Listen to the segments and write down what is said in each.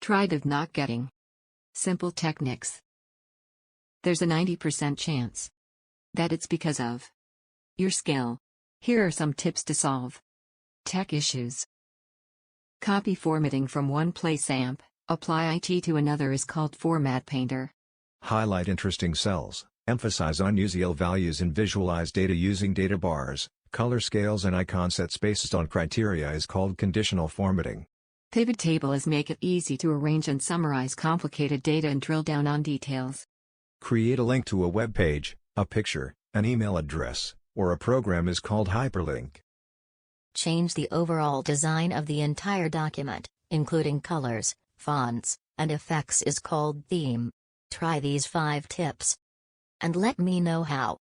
Tried of not getting. Simple techniques. There's a 90% chance that it's because of your skill. Here are some tips to solve tech issues. Copy formatting from one place AMP, apply IT to another is called Format Painter. Highlight interesting cells, emphasize unusual values and visualize data using data bars, color scales and icon sets based on criteria is called conditional formatting. Pivot tables make it easy to arrange and summarize complicated data and drill down on details. Create a link to a web page, a picture, an email address, or a program is called hyperlink. Change the overall design of the entire document, including colors, fonts, and effects is called theme. Try these 5 tips and let me know how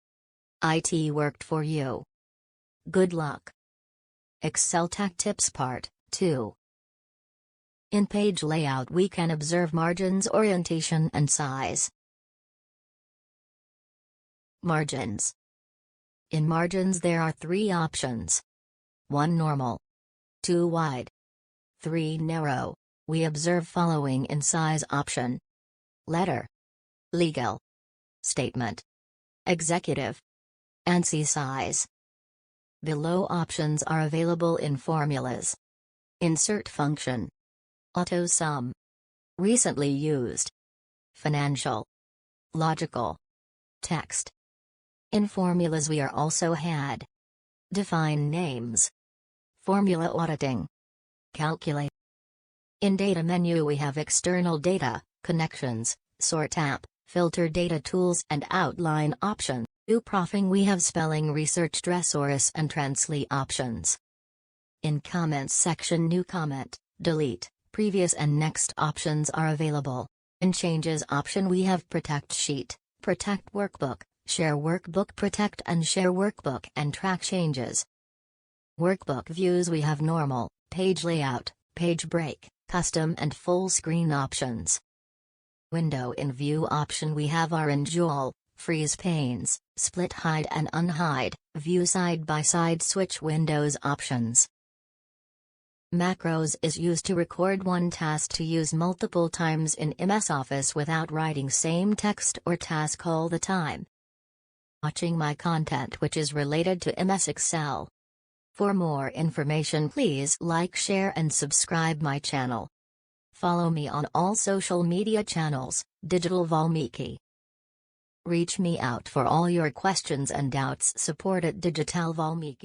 IT worked for you. Good luck. Excel Tech Tips Part 2. In page layout we can observe margins, orientation and size. Margins. In margins there are 3 options. 1 normal, 2 wide, 3 narrow. We observe following in size option. Letter, legal, statement, executive, ANSI size. Below options are available in formulas. Insert function. Auto sum. Recently used. Financial. Logical. Text. In formulas we are also had. Define names. Formula auditing. Calculate. In data menu we have external data, connections, sort app, filter data tools and outline option. To proofing we have spelling research thesaurus and translate options. In comments section new comment, delete, previous and next options are available. In changes option we have protect sheet, protect workbook, share workbook, protect and share workbook and track changes. Workbook views we have normal, page layout, page break, custom and full screen options. Window in view option we have orange all, freeze panes, split hide and unhide, view side by side switch windows options. Macros is used to record one task to use multiple times in MS Office without writing same text or task all the time. Watching my content which is related to M.S Excel. For more information please like, share and subscribe my channel. Follow me on all social media channels, Digital Valmiki. Reach me out for all your questions and doubts. Support at Digital Valmiki.